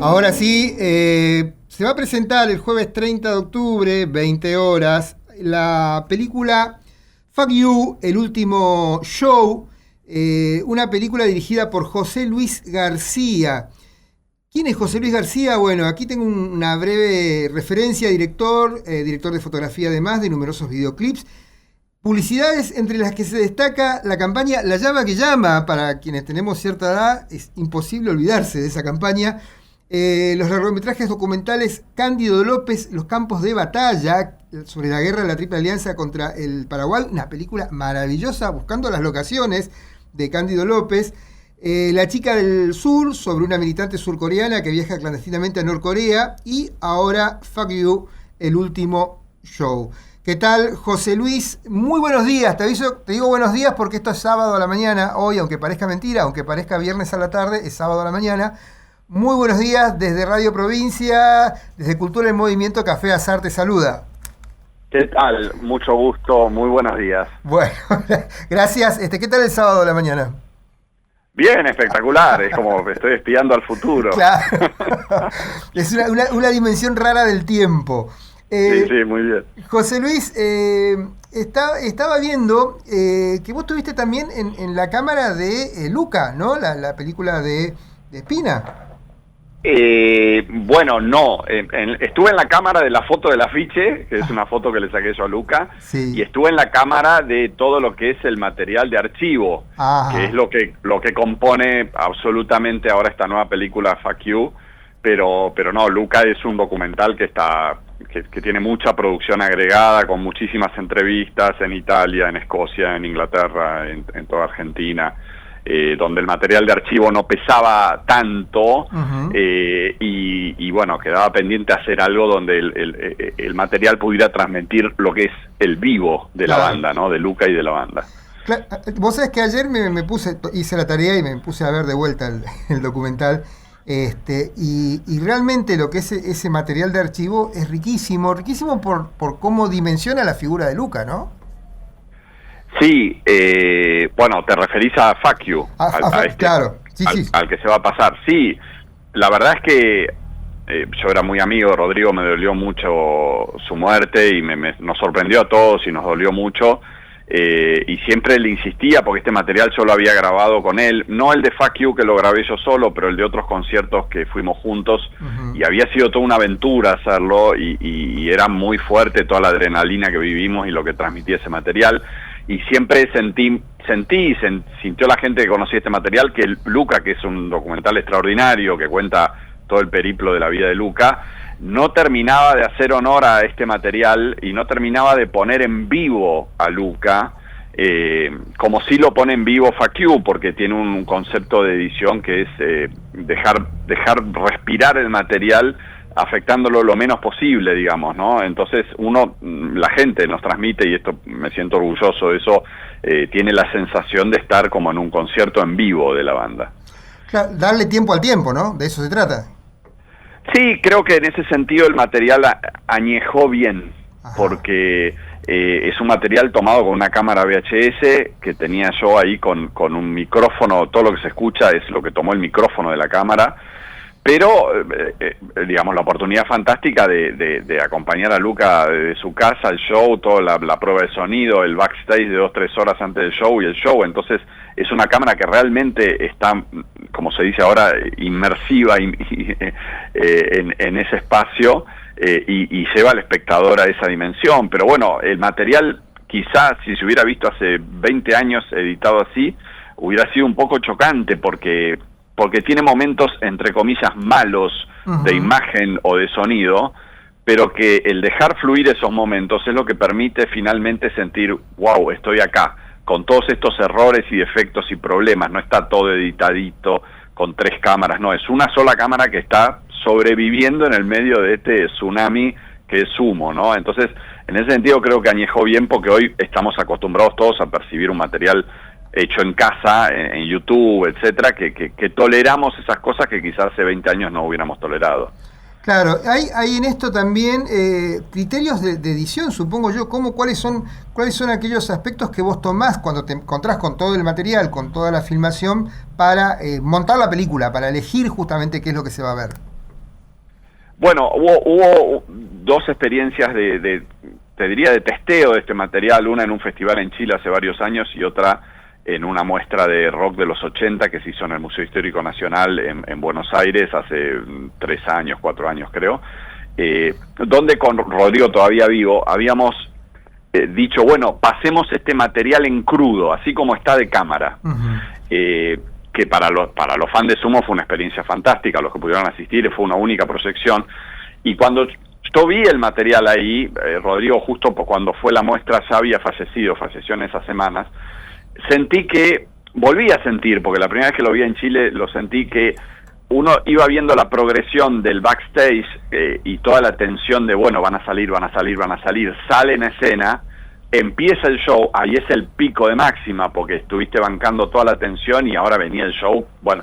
Ahora sí, se va a presentar el jueves 30 de octubre, 20 horas, la película Fuck You, el último show, una película dirigida por José Luis García. ¿Quién es José Luis García? Bueno, aquí tengo una breve referencia, director de fotografía además, de numerosos videoclips. Publicidades entre las que se destaca la campaña La llama que llama. Para quienes tenemos cierta edad es imposible olvidarse de esa campaña. Los largometrajes documentales Cándido López, Los campos de batalla, sobre la guerra de la Triple Alianza contra el Paraguay, una película maravillosa, buscando las locaciones de Cándido López. La chica del sur, sobre una militante surcoreana que viaja clandestinamente a Norcorea. Y ahora Fuck You, el último show. ¿Qué tal, José Luis? Muy buenos días. Te digo buenos días porque esto es sábado a la mañana. Hoy, aunque parezca mentira, aunque parezca viernes a la tarde, es sábado a la mañana. Muy buenos días desde Radio Provincia, desde Cultura en Movimiento. Café Azar te saluda. ¿Qué tal? Mucho gusto, muy buenos días. Bueno, gracias. ¿Qué tal el sábado a la mañana? Bien, espectacular. Es como estoy espiando al futuro. Claro. Es una dimensión rara del tiempo. Sí, muy bien. José Luis, estaba viendo que vos estuviste también en la cámara de Luca, ¿no? La película de Espina. Bueno, no. Estuve en la cámara de la foto del afiche, que es una foto que le saqué yo a Luca, sí. Y estuve en la cámara de todo lo que es el material de archivo, que es lo que compone absolutamente ahora esta nueva película Fuck You, pero no, Luca es un documental que tiene mucha producción agregada, con muchísimas entrevistas en Italia, en Escocia, en Inglaterra, en toda Argentina, donde el material de archivo no pesaba tanto. Y bueno, quedaba pendiente hacer algo donde el material pudiera transmitir lo que es el vivo de la banda, ¿no? De Luca y de la banda. Claro, vos sabés que ayer me hice la tarea y me puse a ver de vuelta el documental. Y realmente lo que es ese material de archivo es riquísimo por cómo dimensiona la figura de Luca, ¿no? Sí, bueno, te referís a Fuck You, claro, sí. Al que se va a pasar. Sí, la verdad es que yo era muy amigo de Rodrigo, me dolió mucho su muerte y nos sorprendió a todos y nos dolió mucho. Y siempre le insistía, porque este material yo lo había grabado con él, no el de Fuck You que lo grabé yo solo, pero el de otros conciertos que fuimos juntos, y había sido toda una aventura hacerlo, y era muy fuerte toda la adrenalina que vivimos y lo que transmitía ese material, y siempre sintió la gente que conocía este material que Luca, que es un documental extraordinario que cuenta todo el periplo de la vida de Luca, no terminaba de hacer honor a este material y no terminaba de poner en vivo a Luca, como si lo pone en vivo Fuck You, porque tiene un concepto de edición que es dejar respirar el material, afectándolo lo menos posible, digamos, ¿no? Entonces la gente nos transmite, y esto me siento orgulloso de eso, tiene la sensación de estar como en un concierto en vivo de la banda. Claro, darle tiempo al tiempo, ¿no? De eso se trata. Sí, creo que en ese sentido el material añejó bien. Ajá. Porque es un material tomado con una cámara VHS que tenía yo ahí con un micrófono. Todo lo que se escucha es lo que tomó el micrófono de la cámara, pero digamos, la oportunidad fantástica de acompañar a Luca de su casa al show, toda la prueba de sonido, el backstage de 2-3 horas antes del show y el show. Entonces es una cámara que realmente está, como se dice ahora, inmersiva en ese espacio, y lleva al espectador a esa dimensión. Pero bueno, el material quizás, si se hubiera visto hace 20 años editado así, hubiera sido un poco chocante, porque tiene momentos, entre comillas, malos de imagen o de sonido, pero que el dejar fluir esos momentos es lo que permite finalmente sentir, wow, estoy acá, con todos estos errores y defectos y problemas. No está todo editadito con 3 cámaras, no, es una sola cámara que está sobreviviendo en el medio de este tsunami que es humo, ¿no? Entonces, en ese sentido creo que añejó bien, porque hoy estamos acostumbrados todos a percibir un material hecho en casa, en YouTube, etcétera, que toleramos esas cosas que quizás hace 20 años no hubiéramos tolerado. Claro, hay en esto también criterios de edición, supongo yo. ¿Cuáles son aquellos aspectos que vos tomás cuando te encontrás con todo el material, con toda la filmación, para montar la película, para elegir justamente qué es lo que se va a ver? Bueno, hubo dos experiencias te diría, de testeo de este material, una en un festival en Chile hace varios años y otra en una muestra de rock de los 80 que se hizo en el Museo Histórico Nacional en Buenos Aires hace 3 años, 4 años creo, donde con Rodrigo todavía vivo habíamos dicho, bueno, pasemos este material en crudo, así como está de cámara. Que para los fans de Sumo fue una experiencia fantástica, los que pudieron asistir, fue una única proyección, y cuando yo vi el material ahí, Rodrigo justo cuando fue la muestra ya había falleció en esas semanas, volví a sentir, porque la primera vez que lo vi en Chile lo sentí que uno iba viendo la progresión del backstage y toda la tensión de, bueno, van a salir, sale en escena, empieza el show, ahí es el pico de máxima, porque estuviste bancando toda la tensión y ahora venía el show, bueno,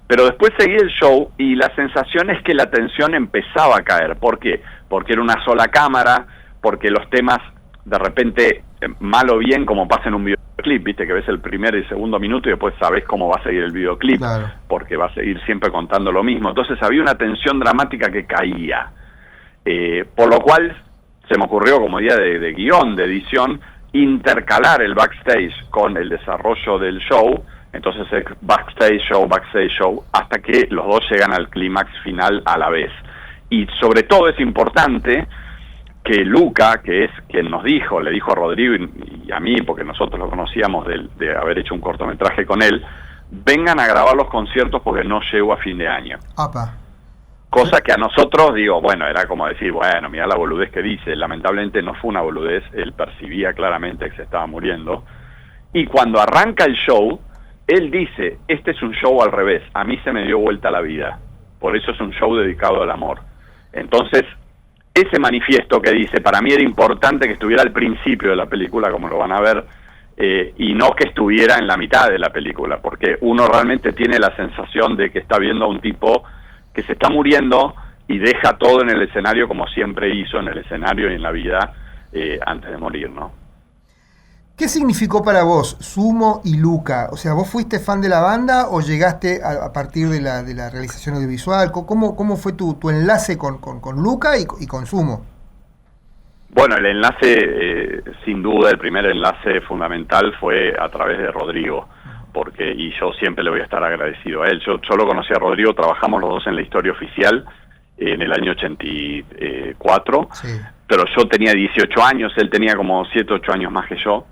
pero después seguía el show y la sensación es que la tensión empezaba a caer. ¿Por qué? Porque era una sola cámara, porque los temas de repente, mal o bien, como pasa en un videoclip, viste que ves el primer y segundo minuto y después sabés cómo va a seguir el videoclip, claro, porque va a seguir siempre contando lo mismo. Entonces había una tensión dramática que caía, por lo cual se me ocurrió como idea de guión, de edición, intercalar el backstage con el desarrollo del show. Entonces es backstage show, hasta que los dos llegan al clímax final a la vez. Y sobre todo es importante que Luca, que es quien le dijo a Rodrigo y a mí, porque nosotros lo conocíamos de haber hecho un cortometraje con él, vengan a grabar los conciertos porque no llego a fin de año. Opa. Cosa que a nosotros, bueno, era como decir, bueno, mira la boludez que dice. Lamentablemente no fue una boludez, él percibía claramente que se estaba muriendo. Y cuando arranca el show, él dice, este es un show al revés, a mí se me dio vuelta la vida, por eso es un show dedicado al amor. Entonces, ese manifiesto que dice, para mí era importante que estuviera al principio de la película, como lo van a ver, y no que estuviera en la mitad de la película, porque uno realmente tiene la sensación de que está viendo a un tipo que se está muriendo y deja todo en el escenario como siempre hizo en el escenario y en la vida antes de morir, ¿no? ¿Qué significó para vos Sumo y Luca? O sea, ¿vos fuiste fan de la banda o llegaste a partir de la realización audiovisual? ¿Cómo fue tu enlace con Luca y con Sumo? Bueno, el enlace, sin duda, el primer enlace fundamental fue a través de Rodrigo, y yo siempre le voy a estar agradecido a él. Yo lo conocí a Rodrigo, trabajamos los dos en La Historia Oficial en el año 84, sí, pero yo tenía 18 años, él tenía como 7, 8 años más que yo.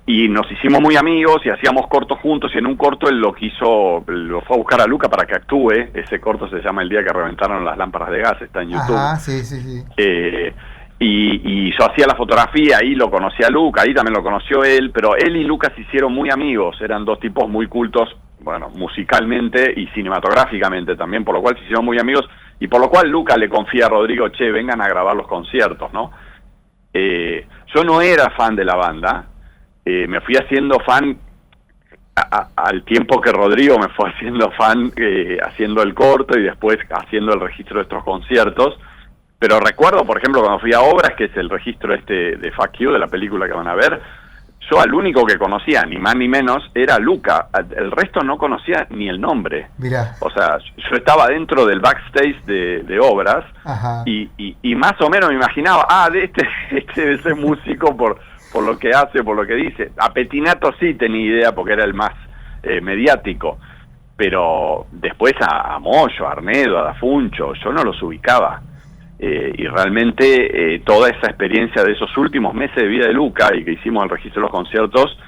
Y nos hicimos muy amigos y hacíamos cortos juntos, y en un corto él lo fue a buscar a Luca para que actúe. Ese corto se llama El día que reventaron las lámparas de gas, está en YouTube. Ajá, sí. Y yo hacía la fotografía, ahí lo conocí a Luca, ahí también lo conoció él, pero él y Luca se hicieron muy amigos, eran dos tipos muy cultos, bueno, musicalmente y cinematográficamente también, por lo cual se hicieron muy amigos, y por lo cual Luca le confía a Rodrigo, vengan a grabar los conciertos, ¿no? Yo no era fan de la banda, me fui haciendo fan al tiempo que Rodrigo me fue haciendo fan, haciendo el corto y después haciendo el registro de estos conciertos. Pero recuerdo, por ejemplo, cuando fui a Obras, que es el registro de Fuck You, de la película que van a ver, yo al único que conocía, ni más ni menos, era Luca. El resto no conocía ni el nombre. Mirá. O sea, yo estaba dentro del backstage de Obras, y más o menos me imaginaba, este debe ser músico por lo que hace, por lo que dice. A Petinato sí tenía idea porque era el más mediático, pero después a Moyo, a Arnedo, a Dafuncho, yo no los ubicaba. Y realmente toda esa experiencia de esos últimos meses de vida de Luca y que hicimos el registro de los conciertos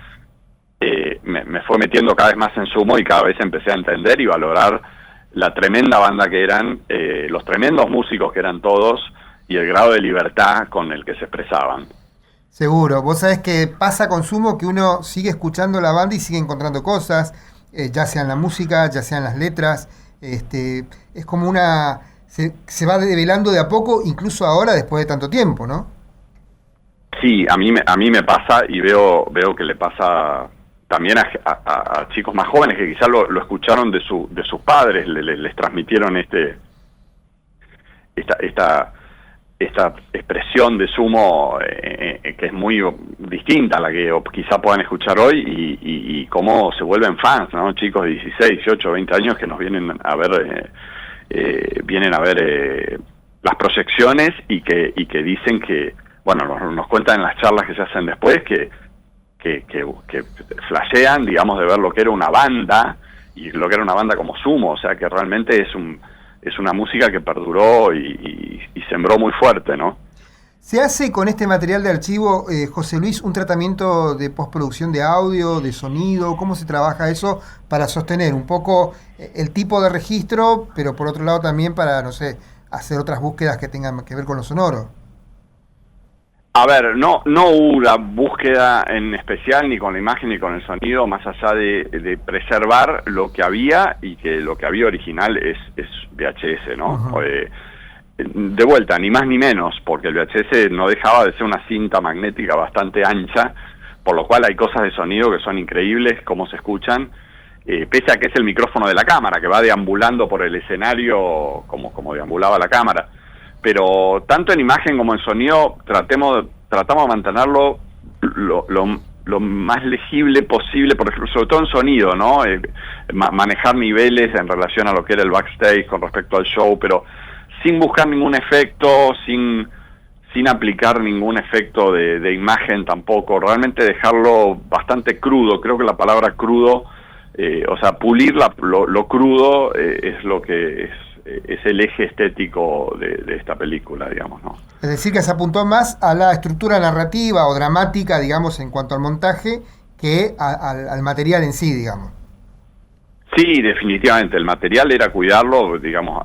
me fue metiendo cada vez más en Sumo, y cada vez empecé a entender y valorar la tremenda banda que eran, los tremendos músicos que eran todos, y el grado de libertad con el que se expresaban. Seguro, vos sabés que pasa con Sumo que uno sigue escuchando la banda y sigue encontrando cosas, ya sea en la música, ya sea en las letras, es como se va develando de a poco, incluso ahora después de tanto tiempo, ¿no? Sí, a mí me pasa, y veo que le pasa también a chicos más jóvenes que quizás lo escucharon de sus padres, les transmitieron esta expresión de Sumo que es muy distinta a la que quizá puedan escuchar hoy, y cómo se vuelven fans, ¿no? Chicos de 16, 18, 20 años que nos vienen a ver vienen a ver las proyecciones y que dicen que, bueno, nos cuentan en las charlas que se hacen después que flashean, digamos, de ver lo que era una banda y lo que era una banda como Sumo, o sea que realmente es una música que perduró y sembró muy fuerte, ¿no? ¿Se hace con este material de archivo, José Luis, un tratamiento de postproducción de audio, de sonido? ¿Cómo se trabaja eso para sostener un poco el tipo de registro, pero por otro lado también para, no sé, hacer otras búsquedas que tengan que ver con lo sonoro? A ver, no hubo una búsqueda en especial ni con la imagen ni con el sonido, más allá de preservar lo que había, y que lo que había original es VHS, ¿no? Uh-huh. De vuelta, ni más ni menos, porque el VHS no dejaba de ser una cinta magnética bastante ancha, por lo cual hay cosas de sonido que son increíbles, cómo se escuchan, pese a que es el micrófono de la cámara, que va deambulando por el escenario como deambulaba la cámara. Pero tanto en imagen como en sonido tratamos de mantenerlo lo más legible posible, por ejemplo, sobre todo en sonido, ¿no? Manejar niveles en relación a lo que era el backstage con respecto al show, pero sin buscar ningún efecto, sin aplicar ningún efecto de imagen tampoco, realmente dejarlo bastante crudo. Creo que la palabra crudo, o sea, pulir lo crudo es lo que es el eje estético de esta película, digamos, ¿no? Es decir, que se apuntó más a la estructura narrativa o dramática, digamos, en cuanto al montaje, que al material en sí, digamos. Sí, definitivamente. El material era cuidarlo, digamos,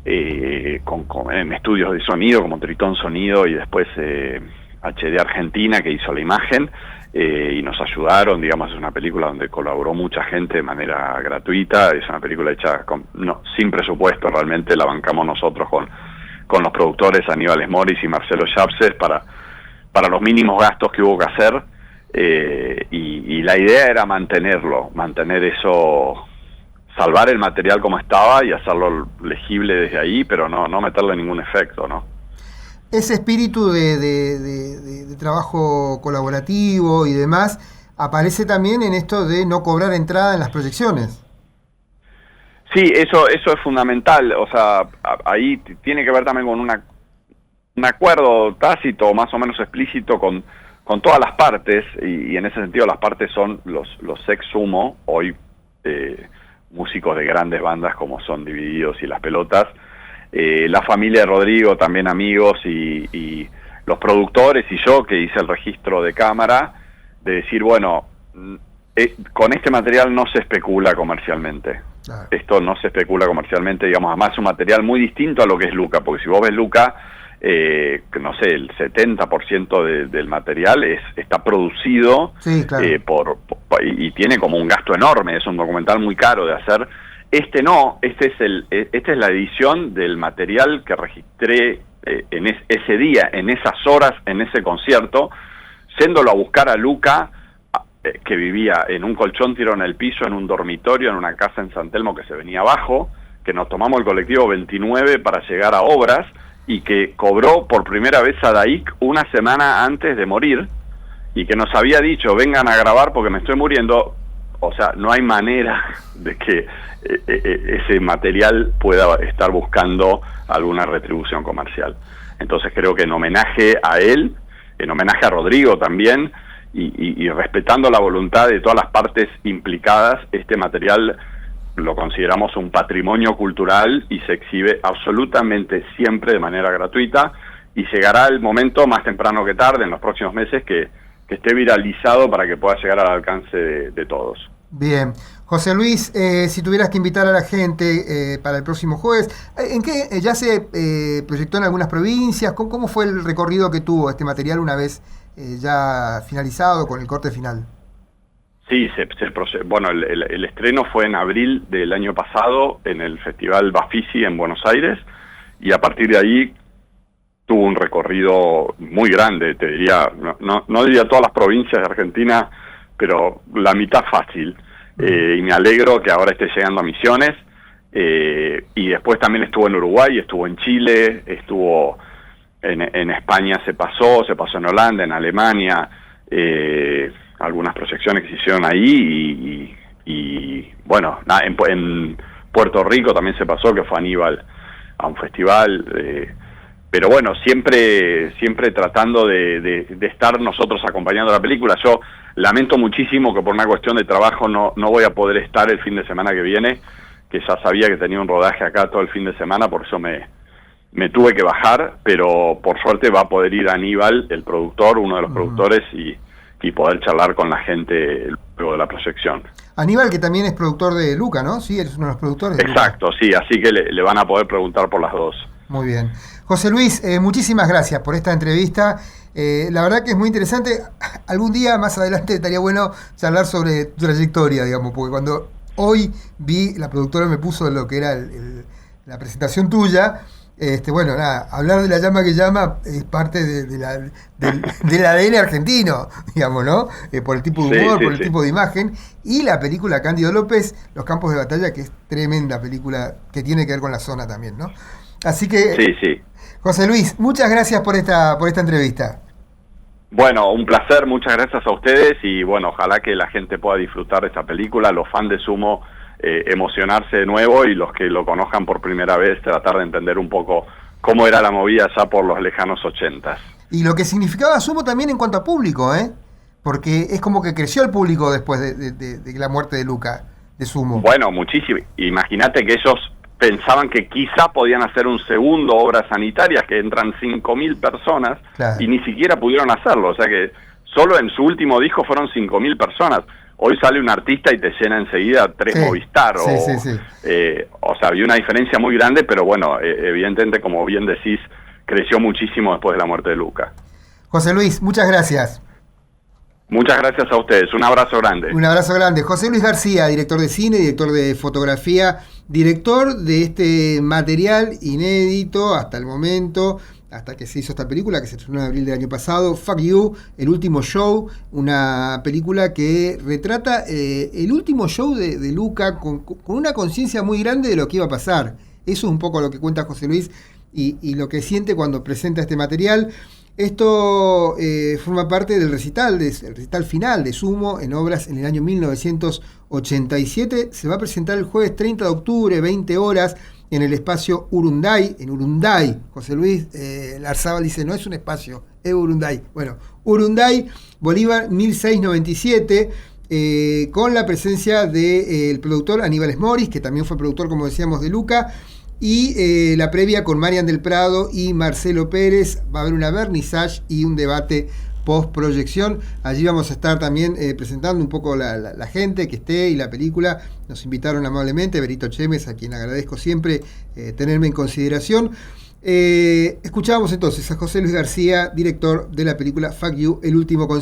en estudios de sonido como Tritón Sonido y después HD Argentina, que hizo la imagen, y nos ayudaron. Digamos, es una película donde colaboró mucha gente de manera gratuita, es una película hecha sin presupuesto, realmente la bancamos nosotros con los productores Aníbal Esmoris y Marcelo Yapses para los mínimos gastos que hubo que hacer, y la idea era mantener eso, salvar el material como estaba y hacerlo legible desde ahí, pero no meterle ningún efecto, ¿no? Ese espíritu de trabajo colaborativo y demás aparece también en esto de no cobrar entrada en las proyecciones. Sí, eso es fundamental. O sea, ahí tiene que ver también con un acuerdo tácito, más o menos explícito, con todas las partes, y en ese sentido las partes son los ex Sumo, hoy músicos de grandes bandas como son Divididos y Las Pelotas, la familia de Rodrigo, también amigos, y los productores, y yo que hice el registro de cámara, de decir, bueno, con este material no se especula comercialmente. Claro. Esto no se especula comercialmente, digamos, además es un material muy distinto a lo que es Luca, porque si vos ves Luca, no sé, el 70% del material está producido, sí, claro, y tiene como un gasto enorme, es un documental muy caro de hacer. Esta es la edición del material que registré en ese día, en esas horas, en ese concierto, yéndolo a buscar a Luca, que vivía en un colchón tirado en el piso, en un dormitorio, en una casa en San Telmo que se venía abajo, que nos tomamos el colectivo 29 para llegar a Obras, y que cobró por primera vez a Daik una semana antes de morir, y que nos había dicho, vengan a grabar porque me estoy muriendo. O sea, no hay manera de que ese material pueda estar buscando alguna retribución comercial. Entonces creo que en homenaje a él, en homenaje a Rodrigo también, y respetando la voluntad de todas las partes implicadas, este material lo consideramos un patrimonio cultural y se exhibe absolutamente siempre de manera gratuita, y llegará el momento, más temprano que tarde, en los próximos meses, que esté viralizado para que pueda llegar al alcance de todos. Bien. José Luis, si tuvieras que invitar a la gente para el próximo jueves, ¿en qué ya se proyectó en algunas provincias? ¿Cómo fue el recorrido que tuvo este material una vez ya finalizado con el corte final? Sí, bueno, el estreno fue en abril del año pasado en el Festival Bafisi en Buenos Aires, y a partir de ahí tuvo un recorrido muy grande, te diría, no diría todas las provincias de Argentina, pero la mitad fácil, y me alegro que ahora esté llegando a Misiones, y después también estuvo en Uruguay, estuvo en Chile, estuvo en España, se pasó en Holanda, en Alemania, algunas proyecciones que se hicieron ahí, y bueno, en Puerto Rico también se pasó, que fue Aníbal a un festival, pero bueno, siempre tratando de estar nosotros acompañando la película. Yo lamento muchísimo que por una cuestión de trabajo no voy a poder estar el fin de semana que viene, que ya sabía que tenía un rodaje acá todo el fin de semana, por eso me tuve que bajar, pero por suerte va a poder ir Aníbal, el productor, uno de los productores, y poder charlar con la gente luego de la proyección. Aníbal, que también es productor de Luca, ¿no? Sí, eres uno de los productores de Exacto, Luca. Sí, así que le van a poder preguntar por las dos. Muy bien. José Luis, muchísimas gracias por esta entrevista. La verdad que es muy interesante. Algún día más adelante estaría bueno charlar sobre tu trayectoria, digamos, porque cuando hoy vi, la productora me puso lo que era la presentación tuya. Bueno, nada, hablar de La llama que llama es parte del ADN argentino, digamos, ¿no? Por el tipo de humor, por el tipo de imagen. Y la película Cándido López, Los campos de batalla, que es tremenda película que tiene que ver con la zona también, ¿no? Así que, Sí. José Luis, muchas gracias por esta entrevista. Bueno, un placer, muchas gracias a ustedes y bueno, ojalá que la gente pueda disfrutar de esta película, los fans de Sumo emocionarse de nuevo y los que lo conozcan por primera vez tratar de entender un poco cómo era la movida ya por los lejanos 80s. Y lo que significaba Sumo también en cuanto a público, porque es como que creció el público después de la muerte de Luca, de Sumo. Bueno, muchísimo. Imagínate que ellos pensaban que quizá podían hacer un segundo Obras Sanitarias, que entran 5.000 personas, claro, y ni siquiera pudieron hacerlo. O sea que solo en su último disco fueron 5.000 personas. Hoy sale un artista y te llena enseguida 3 Movistar. Sí. O sea, había una diferencia muy grande, pero bueno, evidentemente, como bien decís, creció muchísimo después de la muerte de Luca. José Luis, muchas gracias. Muchas gracias a ustedes. Un abrazo grande. Un abrazo grande. José Luis García, director de cine, director de fotografía, director de este material inédito hasta el momento, hasta que se hizo esta película, que se estrenó en abril del año pasado, Fuck You, El último show, una película que retrata el último show de Luca con una conciencia muy grande de lo que iba a pasar. Eso es un poco lo que cuenta José Luis y lo que siente cuando presenta este material. Esto forma parte del recital final de Sumo en Obras en el año 1987. Se va a presentar el jueves 30 de octubre, 20 horas, en el espacio Urunday, en Urunday. José Luis Larzábal dice, no es un espacio, es Urunday. Bueno, Urunday, Bolívar 1697, con la presencia del productor Aníbal Esmoris, que también fue productor, como decíamos, de Luca, y la previa con Marian del Prado y Marcelo Pérez. Va a haber una vernissage y un debate post-proyección. Allí vamos a estar también presentando un poco la gente que esté y la película. Nos invitaron amablemente, Berito Chemes, a quien agradezco siempre tenerme en consideración. Escuchábamos entonces a José Luis García, director de la película Fuck You, El último